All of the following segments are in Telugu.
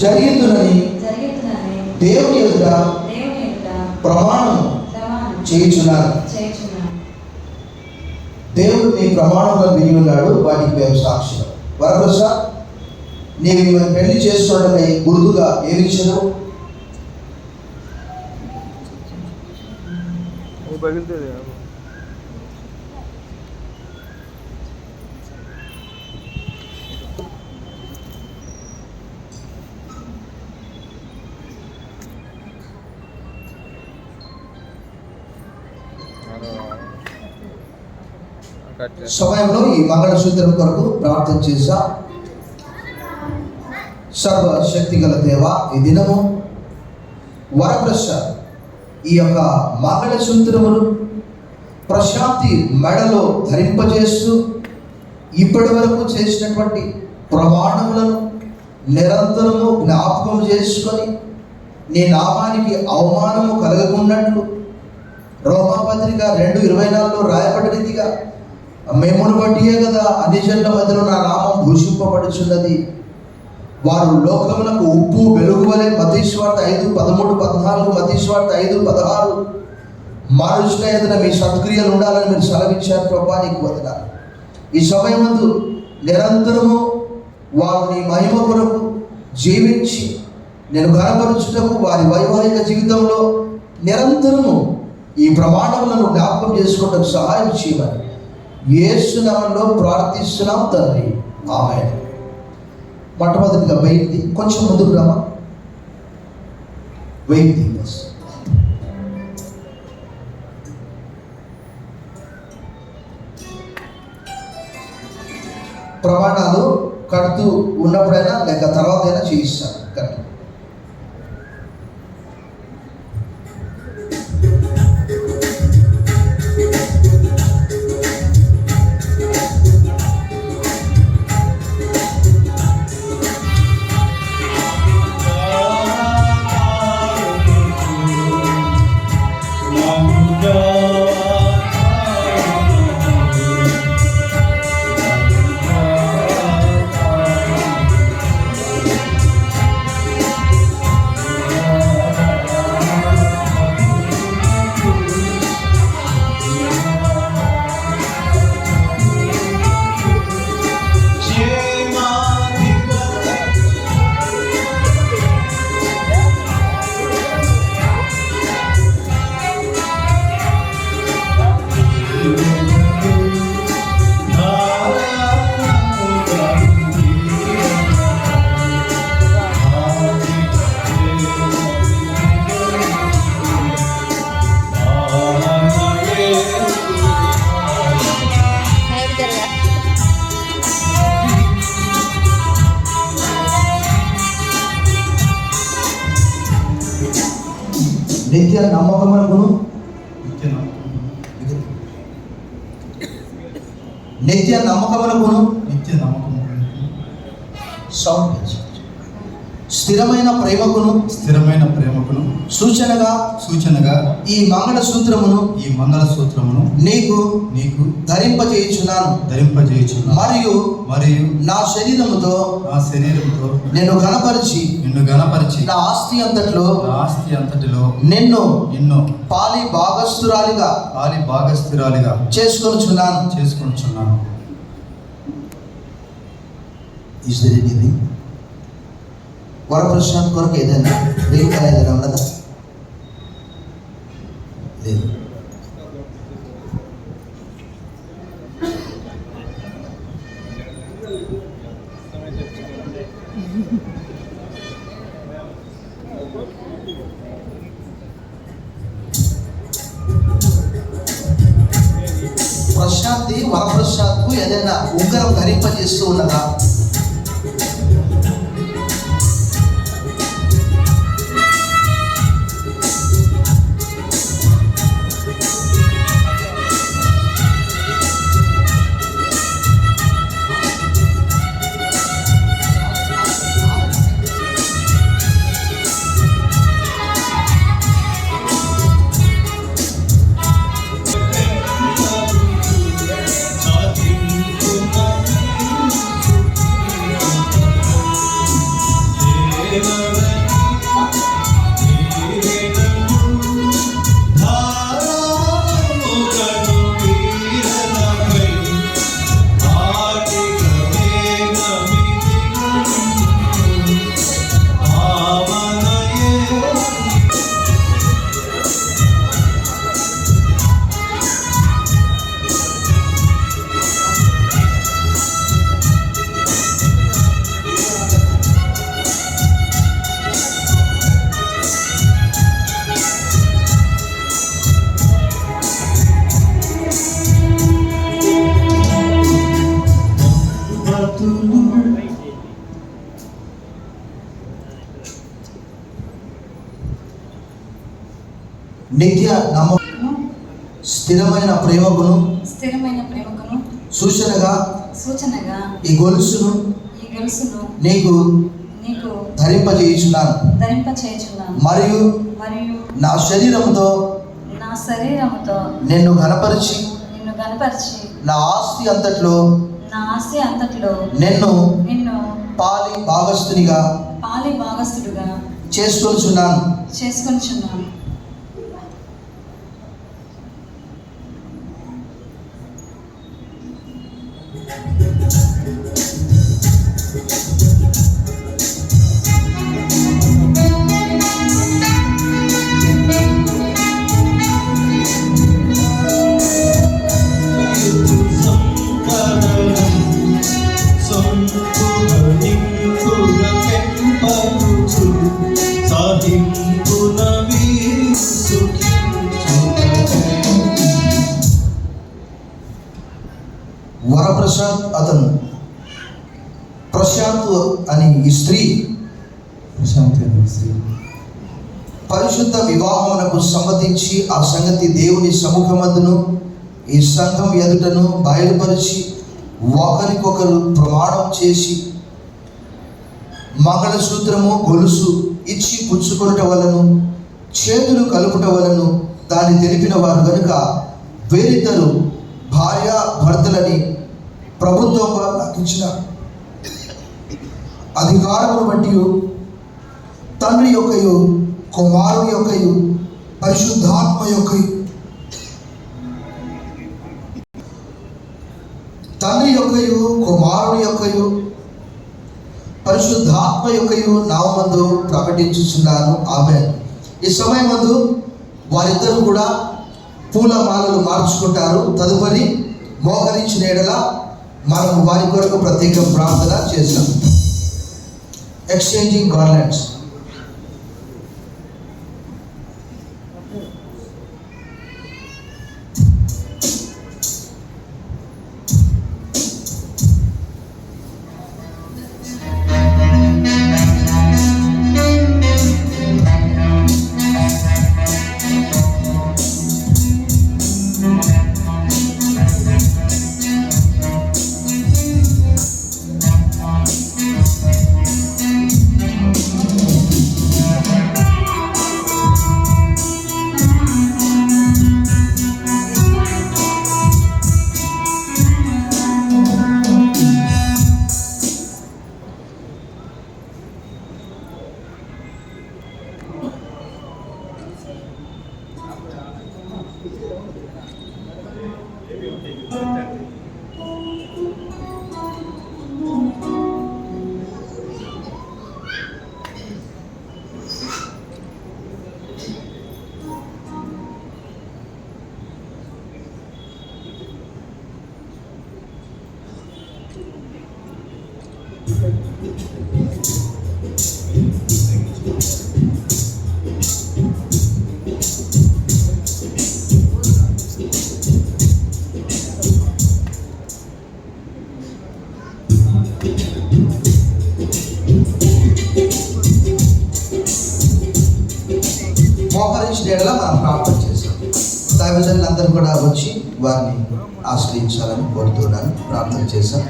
జరిగితునని దేవుని ఎదుట ప్రమాణం చేయుచున్నాను. దేవుడు నీ ప్రమాణంగా విని ఉన్నాడు, వాటికి మేము సాక్షులు. వరప్రసాద్, నీవు పెళ్లి చేసుకోవడమే గుర్తుగా ఏమి ఇచ్చావు? సమయంలో ఈ మంగళసూత్రం కొరకు ప్రార్థన చేశా. సర్వశక్తి గల దేవ, ఈ దినము వరప్రసాద్ ఈ యొక్క మంగళసూత్రమును ప్రశాంతి మెడలో ధరింపజేస్తూ ఇప్పటి వరకు చేసినటువంటి ప్రమాణములను నిరంతరము జ్ఞాపకం చేసుకొని నీ నామానికి అవమానము కలగకున్నట్లు రోమాపత్రిక 2:24లో రాయబడిన రీతిగా మేమును బట్టియే కదా అన్ని జనుల మధ్యలో నా నామం భూషింపబడుచున్నది. వారు లోకములకు ఉప్పు వెలుగు వలె. మత్తయి సువార్త 5:13-14, మత్తయి సువార్త 5:16. మనుషుల ఎదుట మీ సత్క్రియలు ఉండాలని మీరు సెలవిచ్చారు ప్రభా, నీకు వందనాలు. ఈ సమయమందు నిరంతరము వారు నీ మహిమ కొరకు జీవించి నేను ఘనపరచుటకు వారి వైవాహిక జీవితంలో నిరంతరము ఈ ప్రమాణములను జ్ఞాపకం చేసుకోవడానికి సహాయం చేయమని యేసు నామములో ప్రార్థిస్తున్నాం తండ్రి, ఆమేన్. మొట్టమొదటిగా వెయ్యి కొంచెం ముందుకు రామా. వెయ్యి ప్రమాణాలు కడుతూ ఉన్నప్పుడైనా లేక తర్వాత అయినా చేయిస్తాను. కట్టు నిత్య నమ్మకమునకును స్థిరమైన ప్రేమకును సూచనగా ఈ మంగళసూత్రమును నీకు ధరింపజేయుచున్నాను. మరియు నా శరీరముతో నిన్ను ఘనపరిచి నా ఆస్తి అంతటిలో నిన్ను పాలి భాగస్థురాలిగా చేసుకొనుచున్నాను. వరప్రసాద్ కొరకు ఏదైనా రేఖ ఏదైనా ఉన్నదా? లేదు. ప్రశాంతి వరప్రసాద్కు ఏదైనా ఉంగరం ధరింపజేస్తూ ఉన్నదా? నిత్య నమ్మకమును స్థిరమైన ప్రేమకును సూచనగా ఈ గొలుసును నీకు ధరింపజేయుచున్నాను మరియు నా శరీరముతో నిన్ను ఘనపరిచి నా ఆస్తి అంతట్లో నిన్ను పాలి భాగస్థునిగా చేసుకొనుచున్నాను. వరప్రసాద్ అతను ప్రశాంత్ అని ఈ స్త్రీ పరిశుద్ధ వివాహమునకు సమ్మతించి ఆ సంగతి దేవుని సముఖమందును ఈ సంఘం ఎదుటను బయలుపరిచి ఒకరికొకరు ప్రమాణం చేసి మంగళసూత్రము గొలుసు ఇచ్చి పుచ్చుకొనుట వలను చేతులు కలుపుట వలను దాన్ని తెలిపిన వారు కనుక వేరిద్దరు భార్య భర్తలని ప్రభుత్వం నాకు ఇచ్చిన అధికారమును బట్టి తండ్రి యొక్కయు కుమారుని యొక్కయు పరిశుద్ధాత్మ యొక్కయు తండ్రి యొక్కయు కుమారుని యొక్కయు పరిశుద్ధాత్మ యొక్కయు నామమందు ప్రకటించుచున్నాను. ఆమేన్. ఈ సమయమందు వారిద్దరూ కూడా పూలమాలలు మార్చుకుంటారు. తదుపరి మోకరించిన ఎడల మనం వారి కొరకు ప్రత్యేక ప్రార్థన చేస్తాం. Exchanging garlands. మోకరించిన ఎడల మనం ప్రార్థన చేస్తాం. దైవజనులందరూ కూడా వచ్చి వారిని ఆశ్రయించాలని కోరుతున్నాను. ప్రార్థన చేశాం.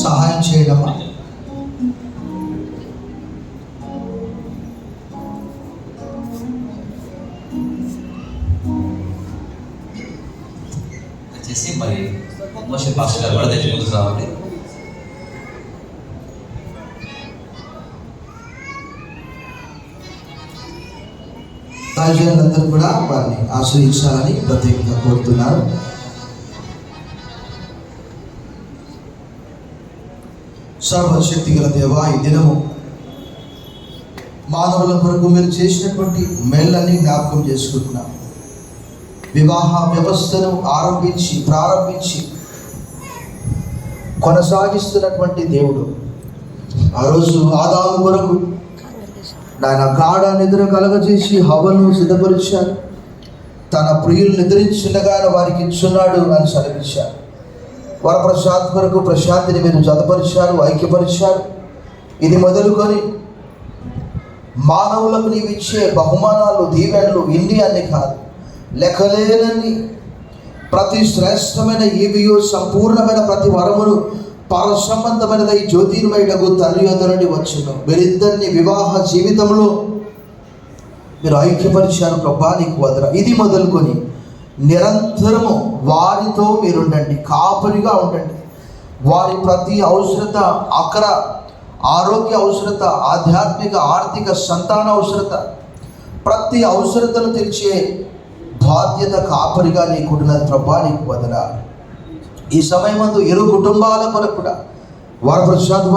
సహాయం చేయడమా? వచ్చేసి మరి మోషే పాస్టర్ గారు కూడా తెచ్చి ముందుకు రావాలి. దైవజనులందరూ కూడా వారిని ఆశ్రయించాలని ప్రత్యేకంగా కోరుతున్నారు. సర్వశక్తి గల దేవా, ఈ దినము మానవుల కొరకు మీరు చేసినటువంటి మేళ్ళని జ్ఞాపకం చేసుకుంటున్నాం. వివాహ వ్యవస్థను ప్రారంభించి కొనసాగిస్తున్నటువంటి దేవుడు, ఆ రోజు ఆదాము కొరకు ఆయన గాఢ నిద్ర కలగజేసి హవ్వను సిద్ధపరిచారు. తన ప్రియులు నిద్రించుండగా వారికి ఇచ్చున్నాడు అని సెలవిచ్చారు. వరప్రసాద్ కొరకు ప్రశాంతిని మీరు జతపరిచారు, ఐక్యపరిచారు. ఇది మొదలుకొని మానవులకు నీవు ఇచ్చే బహుమానాలు, దీవెనలు ఇన్ని అన్ని కాదు, లెక్కలేనన్ని ప్రతి శ్రేష్టమైన ఈవియో సంపూర్ణమైన ప్రతి వరమును పరసంబంధమైనదై జ్యోతిర్మయుడగు తండ్రి యొద్ద నుండి వచ్చును. వీరిద్దరిని వివాహ జీవితంలో మీరు ఐక్యపరిచారు ప్రభా, నీకు వదల. ఇది మొదలుకొని నిరంతరము వారితో మీరుండండి, కాపరిగా ఉండండి. వారి ప్రతి అవసరత, అక్కర ఆరోగ్య అవసరత, ఆధ్యాత్మిక ఆర్థిక సంతాన అవసరత, ప్రతి అవసరతను తీర్చే బాధ్యత కాపరిగా నీకున్నది ప్రభా, నీకు వదల. ఈ సమయమందు ఇరు కుటుంబాల కొరకు కూడా వరప్రసాద్